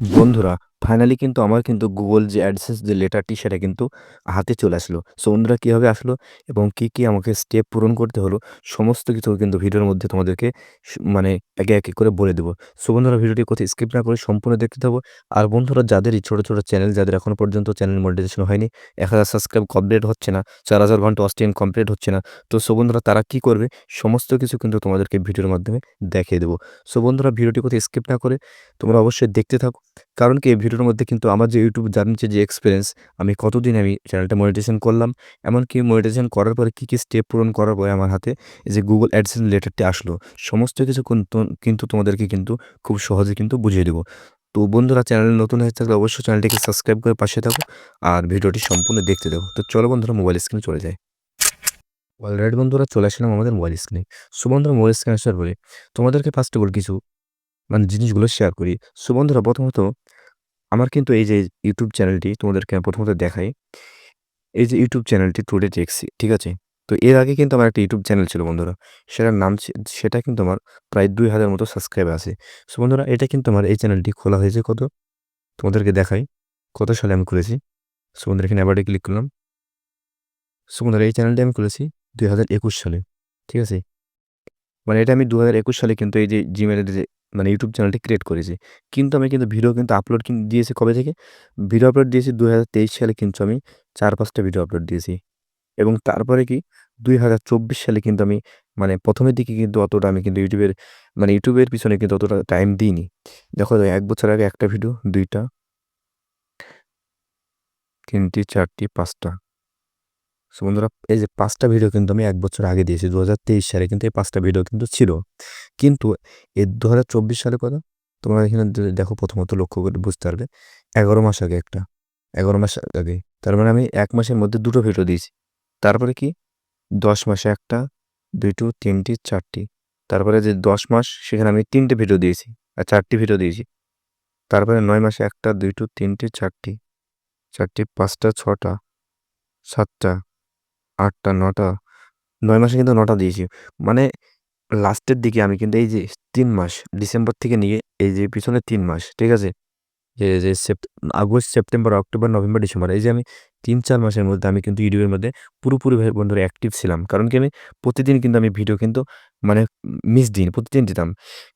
বন্ধুরা, ফাইনালি কিন্তু আমার কিন্তু Google যে AdSense যে লেটারটি সেটা কিন্তু হাতে চলে আসলো। সো বন্ধুরা কিভাবে আসলো এবং কি আমাকে স্টেপ পূরণ করতে হলো সমস্ত কিছু কিন্তু ভিডিওর মধ্যে তোমাদেরকে মানে একে করে বলে দেব। সো বন্ধুরা ভিডিওটি কোথাও স্কিপ না করে সম্পূর্ণ দেখতে থাকো। আর বন্ধুরা যাদের এই ছোট চ্যানেল যাদের এখনো পর্যন্ত চ্যানেল মনিটাইজেশন হয়নি, ১,০০০ সাবস্ক্রাইব কমপ্লিট হচ্ছে না, ৪,০০০ ঘন্টা ওয়াচ টাইম কমপ্লিট হচ্ছে না। তো সো বন্ধুরা তারা কি করবে? সমস্ত কিছু কিন্তু তোমাদেরকে ভিডিওর মাধ্যমে দেখিয়ে দেব। সো বন্ধুরা ভিডিওটি কোথাও স্কিপ না করে তোমরা অবশ্যই দেখতে থাকো। কারণ কি এই ভিডিওর মধ্যে কিন্তু আমার যে YouTube জার্নির যে এক্সপেরিয়েন্স, আমি কতদিন আমি চ্যানেলটা মনিটাইজেশন করলাম, এমনকি মনিটাইজেশন করার পরে কি স্টেপ পূরণ করার পরে আমার হাতে এই যে Google AdSense লেটারটি আসলো। সমস্ত কিছু কিন্তু তোমাদেরকে কিন্তু খুব সহজে কিন্তু বুঝিয়ে দেব। তো বন্ধুরা চ্যানেলে নতুন হয়ে থাকলে অবশ্যই চ্যানেলটিকে সাবস্ক্রাইব করে পাশে থাকো আর ভিডিওটি সম্পূর্ণ দেখতে থাকো। তো চলো বন্ধুরা মোবাইল স্ক্রিনে চলে যাই। অলরাইট বন্ধুরা চলে আসলাম আমাদের মোবাইল স্ক্রিনে। সো বন্ধুরা মোবাইল স্ক্রিনে আসার পরে তোমাদেরকে ফার্স্ট অফ অল কিছু জিনিসগুলো শেয়ার করি। সো বন্ধুরা প্রথমত আমার কিন্তু এই যে YouTube চ্যানেলটি তোমাদেরকে আমি প্রথমত দেখাই। এই যে YouTube চ্যানেলটি টুডে টেক্সি, ঠিক আছে? তো এর আগে কিন্তু আমার একটা YouTube চ্যানেল ছিল বন্ধুরা। সেটার নাম সেটা কিন্তু আমার প্রায় ২,০০০ মতো সাবস্ক্রাইবার আছে। সো বন্ধুরা এটা কিন্তু আমার এই চ্যানেলটি খোলা হয়েছে কত? তোমাদেরকে দেখাই। কত সালে আমি খুলেছি। সো বন্ধুরা এখানে অ্যাবাউট এ ক্লিক করলাম। সো বন্ধুরা এই চ্যানেলটি আমি খুলেছি ২০২১ সালে। ঠিক আছে? মানে এটা আমি ২০২১ সালে কিন্তু এই যে Gmail এর যে মানে YouTube চ্যানেলটি ক্রিয়েট করেছি। কিন্তু আমি কিন্তু ভিডিও কিন্তু আপলোড দিয়েছি কবে থেকে? ভিডিও আপলোড দিয়েছি ২০২৩ সালে কিন্তু আমি ৪-৫ টা ভিডিও আপলোড দিয়েছি। এবং তারপরে কি ২০২৪ সালে কিন্তু আমি মানে ১ম এর দিকে কিন্তু অতটা আমি কিন্তু YouTube এর পিছনে কিন্তু অতটা টাইম দিইনি। দেখো ১ বছর আগে ১ টা ভিডিও, ২ টা, ৩ টি, ৪ টি, ৫ টা। সো বন্ধুরা এই যে ৫ টা ভিডিও কিন্তু আমি ১ বছর আগে দিয়েছি। ২০২৩ সালে কিন্তু এই ৫ টা ভিডিও কিন্তু ছিল। কিন্তু এই ২০২৪ সালে কত? তোমরা এখানে দেখো প্রথমত লক্ষ্য করে বুঝতে পারবে। ১১ মাস আগে একটা, ১১ মাস আগে। তার মানে আমি ১ মাসের মধ্যে ২ টো ভিডিও দিয়েছি। তারপরে কি ১০ মাসে ১ টা, ২ টো, ৩ টি, ৪ টি। তারপরে যে ১০ মাস সেখানে আমি ৩ টে ভিডিও দিয়েছি। ৪ টি ভিডিও দিয়েছি। তারপরে ৯ মাসে ১ টা, ২ টো, ৩ টি, ৪ টি, ৪ টি, ৫ টা, ৬ টা, ৭ টা, ৮ টা, ৯ টা, ৯ মাসে কিন্তু ৯ টা দিয়েছি। মানে লাস্টের দিকে আমি কিন্তু এই যে ৩ মাস ডিসেম্বর থেকে নিয়ে এই যে পিছনে ৩ মাস, ঠিক আছে? যে August, September, October, November, December এই যে আমি ৩-৪ মাসের মধ্যে আমি কিন্তু YouTube এর মধ্যে পুরোপুরি ভাবে বন্ধুরা অ্যাক্টিভ ছিলাম। কারণ কি আমি প্রতিদিন কিন্তু আমি ভিডিও কিন্তু মানে মিস দিইনি, প্রতিদিন দিতাম।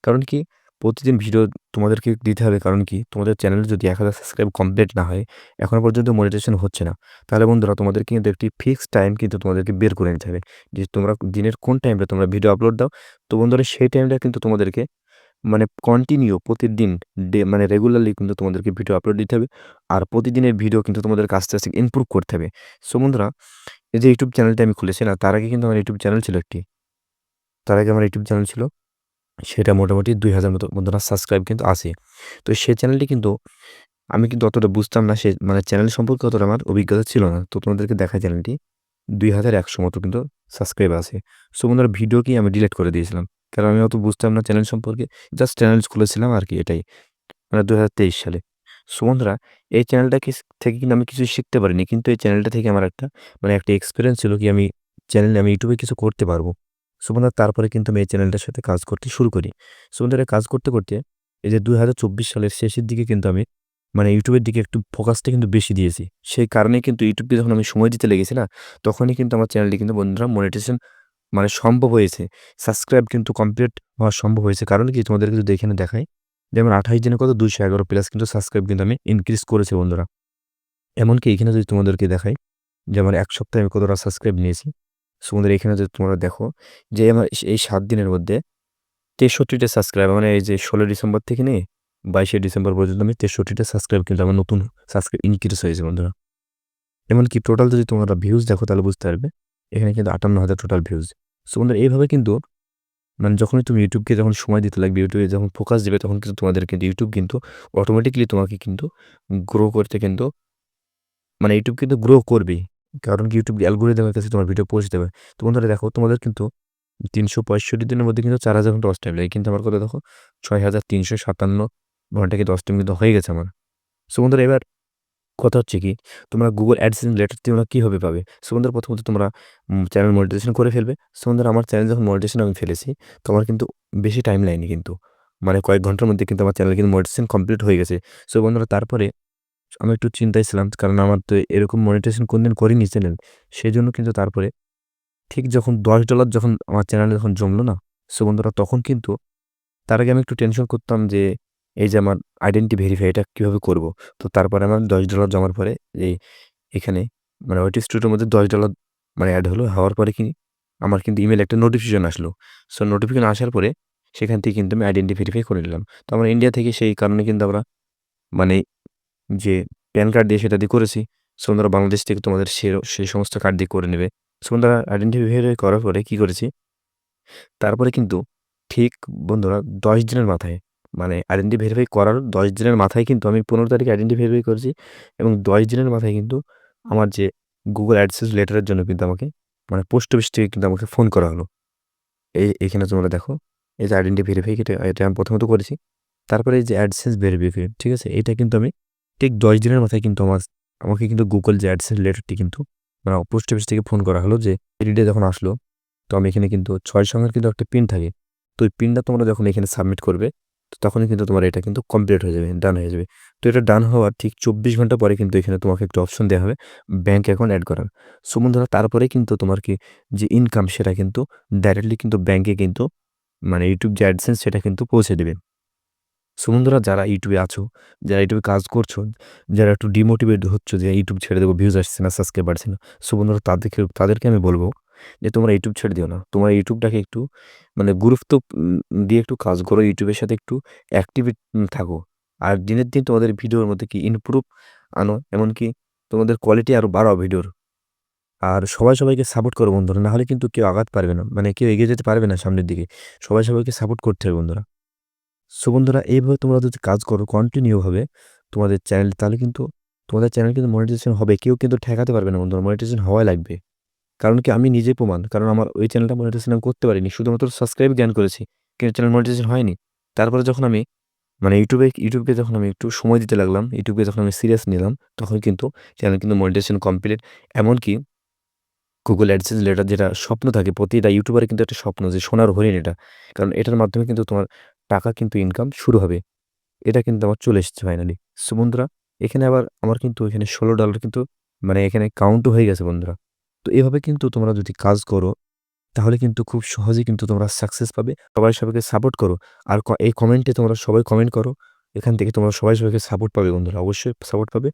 কারণ কি প্রতিদিন ভিডিও তোমাদেরকে দিতে হবে কারণ কি তোমাদের চ্যানেলে যদি ১,০০০ সাবস্ক্রাইব কমপ্লিট না হয়, এখনো পর্যন্ত মনিটাইজেশন হচ্ছে না। তাহলে বন্ধুরা তোমাদেরকে কিন্তু একটি ফিক্সড টাইম কিন্তু তোমাদেরকে বের করে নিতে হবে। যে তোমরা দিনের কোন টাইমটা তোমরা ভিডিও আপলোড দাও। তো বন্ধুরা সেই টাইমটা কিন্তু তোমাদেরকে মানে কন্টিনিউ প্রতিদিন মানে রেগুলারলি কিন্তু তোমাদেরকে ভিডিও আপলোড দিতে হবে। আর প্রতিদিনের ভিডিও কিন্তু তোমাদেরকে আস্তে ইমপ্রুভ করতে হবে। সো বন্ধুরা এই যে YouTube চ্যানেলটি আমি খুলেছি না, তার আগে কিন্তু আমার YouTube চ্যানেল ছিল একটি। তার আগে আমার YouTube চ্যানেল ছিল। সেটা মোটামুটি ২,০০০ মতো বন্ধুরা সাবস্ক্রাইব কিন্তু আছে। তো সেই চ্যানেলটি কিন্তু আমি কিন্তু অতটা বুঝতাম না মানে চ্যানেল সম্পর্কে অতটা আমার অভিজ্ঞতা ছিল না। তো তোমাদেরকে দেখাই চ্যানেলটি ২,১০০ মতো কিন্তু সাবস্ক্রাইবার আছে। সো বন্ধুরা ভিডিও কি আমি ডিলিট করে দিয়েছিলাম। কারণ আমি অত বুঝতাম না চ্যানেল সম্পর্কে। জাস্ট চ্যানেল খুলেছিলাম আরকি এটাই। মানে ২০২৩ সালে। সো বন্ধুরা এই চ্যানেলটা থেকে কিন্তু আমি কিছু শিখতে পারিনি। কিন্তু এই চ্যানেলটা থেকে আমার একটা এক্সপেরিয়েন্স ছিল কি আমি YouTube এ কিছু করতে পারবো। সো বন্ধুরা তারপরে কিন্তু আমি এই চ্যানেলটার সাথে কাজ করতে শুরু করি। সো বন্ধুরা কাজ করতে এই যে ২০২৪ সালের শেষের দিকে কিন্তু আমি মানে YouTube এর দিকে একটু ফোকাসটা কিন্তু বেশি দিয়েছি। সেই কারণেই কিন্তু YouTube কে যখন আমি সময় দিতে লেগেছি না, তখনই কিন্তু আমার চ্যানেলটি কিন্তু বন্ধুরা মনিটাইজেশন মানে সম্ভব হয়েছে। সাবস্ক্রাইব কিন্তু কমপ্লিট হওয়া সম্ভব হয়েছে। কারণ কি তোমাদেরকে যদি এখানে দেখাই, যেমন ২৮ দিনে কত ২১১ প্লাস কিন্তু সাবস্ক্রাইব কিন্তু আমি ইনক্রিজ করেছি বন্ধুরা। এমনকি এখানে যদি তোমাদেরকে দেখাই যে আমার ১ সপ্তাহে আমি কতটা সাবস্ক্রাইব নিয়েছি। সো বন্ধুরা এখানে যদি তোমরা দেখো যে আমার এই ৭ দিনের মধ্যে ৬৩ টা সাবস্ক্রাইব মানে এই যে ১৬ ডিসেম্বর থেকে নিয়ে ২২শে ডিসেম্বর পর্যন্ত আমি ৬৩ টা সাবস্ক্রাইব কিন্তু আমার নতুন সাবস্ক্রাইব ইনক্রিজ হয়েছে বন্ধুরা। এমনকি টোটাল যদি তোমরা ভিউজ দেখো তাহলে বুঝতে পারবে। এখানে কিন্তু ৫৮,০০০ টোটাল ভিউজ। সো বন্ধুরা এইভাবে কিন্তু মানে যখনই তুমি YouTube-কে যখন সময় দিতে লাগবে, YouTube-এ যখন ফোকাস দিবে তখন কিন্তু তোমাদের কিন্তু YouTube কিন্তু অটোমেটিক্যালি তোমাকে কিন্তু গ্রো করতে কিন্তু মানে YouTube কিন্তু গ্রো করবেই। কারণ কি YouTube অ্যালগরিদমের কাছে তোমার ভিডিও পৌঁছে দেবে। তো বন্ধুরা দেখো তোমাদের কিন্তু ৩৬৫ দিনের মধ্যে কিন্তু ৪,০০০ ঘন্টা ওয়াচ টাইম লাগে। কিন্তু আমার কথা দেখো ৬,৩৫৭ ঘন্টা কিন্তু ওয়াচ টাইম কিন্তু হয়ে গেছে আমার। সো বন্ধুরা এবার কথা হচ্ছে কি, তোমরা Google AdSense লেটার তোমরা কিভাবে পাবে? সো বন্ধুরা প্রথমত তোমরা চ্যানেল মনিটাইজেশন করে ফেলবে। সো বন্ধুরা আমার চ্যানেল যখন মনিটাইজেশন আমি ফেলেছি, তো আমার কিন্তু বেশি টাইম লাগেনি কিন্তু। মানে কয়েক ঘন্টার মধ্যে কিন্তু আমার চ্যানেল কিন্তু মনিটাইজেশন কমপ্লিট হয়ে গেছে। সো বন্ধুরা তারপরে আমি একটু চিন্তায় ছিলাম কারণ আমার তো এরকম মনিটাইজেশন কোনদিন করিনি চ্যানেল। সেজন্য কিন্তু তারপরে ঠিক যখন $10 যখন আমার চ্যানেলে যখন জমলো না? সো বন্ধুরা তখন কিন্তু তার আগে আমি একটু টেনশন করতাম যে এই যে আমার আইডেন্টি ভেরিফাই এটা কিভাবে করব? তো তারপরে আমার $10 জমার পরে এই এখানে মানে ওয়েট স্টুডিওর মধ্যে $10 মানে এড হলো। হওয়ার পরে কি আমার কিন্তু ইমেইলে একটা নোটিফিকেশন আসলো। সো নোটিফিকেশন আসার পরে সেখান থেকে কিন্তু আমি আইডেন্টি ভেরিফাই করে নিলাম। তো আমার ইন্ডিয়া থেকে সেই কারণে কিন্তু আমরা মানে যে প্যান কার্ড দিয়ে সেটা দিয়ে করেছি। সো বন্ধুরা বাংলাদেশ থেকে তোমাদের সেই সমস্ত কার্ড দিয়ে করে নেবে। সো বন্ধুরা আইডেন্টি ভেরিফাই করার পরে কি করেছি? তারপরে কিন্তু ঠিক বন্ধুরা ১০ দিনের মাথায় মানে আইডেন্টি ভেরিফাই করার ১০ দিনের মাথায় কিন্তু আমি ১৫ তারিখে আইডেন্টি ভেরিফাই করেছি এবং ১০ দিনের মাথায় কিন্তু আমার যে Google অ্যাডসেন্স লেটারের জন্য কিন্তু আমাকে মানে পোস্ট অফিস থেকে কিন্তু আমাকে ফোন করা হলো। এখানে তোমরা দেখো এই যে আইডেন্টি ভেরিফাই এটা আমি প্রথমত করেছি। তারপরে এই যে অ্যাডসেন্স ভেরিফিকেশন ঠিক আছে? এটা কিন্তু আমি ঠিক ১০ দিনের মাথায় কিন্তু আমাকে কিন্তু Google যে অ্যাডসেন্স লেটারটি কিন্তু মানে পোস্ট অফিস থেকে ফোন করা হলো যে রিডে যখন আসলো তো আমি এখানে কিন্তু ৬ সংখ্যার কিন্তু একটা পিন থাকে। তো ওই পিনটা তোমরা যখন এখানে সাবমিট করবে, তো তখনই কিন্তু তোমার এটা কিন্তু কমপ্লিট হয়ে যাবে, ডান হয়ে যাবে। তো এটা ডান হওয়ার ঠিক ২৪ ঘন্টা পরে কিন্তু এখানে তোমাকে একটা অপশন দেয়া হবে ব্যাংক অ্যাকাউন্ট এড করার। সো বন্ধুরা তারপরেই কিন্তু তোমার যে ইনকাম সেটা কিন্তু ডাইরেক্টলি কিন্তু ব্যাংকে কিন্তু মানে YouTube যে অ্যাডসেন্স সেটা কিন্তু পৌঁছে দিবে। সো বন্ধুরা যারা ইউটিউবে আছো, যারা ইউটিউবে কাজ করছো, যারা একটু ডিমোটিভেট হচ্ছ যে ইউটিউব ছেড়ে দেবো, ভিউজ আসছে না, সাবস্ক্রাইব বাড়ছে না। সো বন্ধুরা তাদেরকে আমি বলব যে তোমরা ইউটিউব ছেড়ে দিও না। তোমরা ইউটিউবটাকে একটু মানে গুরুত্ব দিয়ে একটু কাজ করো। ইউটিউবের সাথে একটু অ্যাক্টিভ থাকো। আর দিনের দিন তোমাদের ভিডিওর মধ্যে ইমপ্রুভ আনো। এমনকি তোমাদের কোয়ালিটি আরো বাড়াও ভিডিওর। আর সবাইকে সাপোর্ট করো বন্ধুরা। না হলে কিন্তু কেউ আগাতে পারবে না। মানে কেউ এগিয়ে যেতে পারবে না সামনের দিকে। সবাইকে সাপোর্ট করতে হবে বন্ধুরা। সো বন্ধুরা এইভাবে তোমরা যদি কাজ করো কন্টিনিউ ভাবে তোমাদের চ্যানেল তাহলে কিন্তু তোমাদের চ্যানেল কিন্তু মনিটাইজেশন হবে। কেউ কিন্তু ঠেকাতে পারবে না বন্ধুরা। মনিটাইজেশন হওয়াই লাগবে। কারণ কি আমি নিজেই প্রমাণ। কারণ আমার ওই চ্যানেলটা মনিটাইজেশন আমি করতে পারিনি। শুধুমাত্র সাবস্ক্রাইব গেইন করেছি। কিন্তু চ্যানেল মনিটাইজেশন হয়নি। তারপরে যখন আমি মানে ইউটিউবকে যখন আমি একটু সময় দিতে লাগলাম, ইউটিউবকে যখন আমি সিরিয়াস নিলাম, তখন কিন্তু চ্যানেল কিন্তু মনিটাইজেশন কমপ্লিট। এমনকি Google অ্যাডসেন্স লেটার যেটা স্বপ্ন থাকে প্রতিটা ইউটিউবারের কিন্তু একটা স্বপ্ন যে সোনার হরিণ এটা। কারণ এটার মাধ্যমে কিন্তু তোমার টাকা কিন্তু ইনকাম শুরু হবে। এটা কিন্তু আমার চলে এসেছে ফাইনালি। সো বন্ধুরা এখানে আবার আমার কিন্তু এখানে $16 কিন্তু মানে এখানে কাউন্টও হয়ে গেছে বন্ধুরা। তো এভাবে কিন্তু তোমরা যদি কাজ করো তাহলে কিন্তু খুব সহজেই কিন্তু তোমরা সাকসেস পাবে। সবাইকে সাপোর্ট করো। আর এই কমেন্টে তোমরা সবাই কমেন্ট করো। এখান থেকে তোমরা সবাইকে সাপোর্ট পাবে বন্ধুরা। অবশ্যই সাপোর্ট পাবে।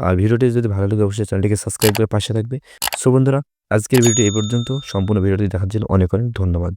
আর ভিডিওটি যদি ভালো লাগে অবশ্যই চ্যানেলটিকে সাবস্ক্রাইব করে পাশে থাকবে। সো বন্ধুরা আজকের ভিডিওটি এই পর্যন্ত। সম্পূর্ণ ভিডিওটি দেখার জন্য অনেক ধন্যবাদ।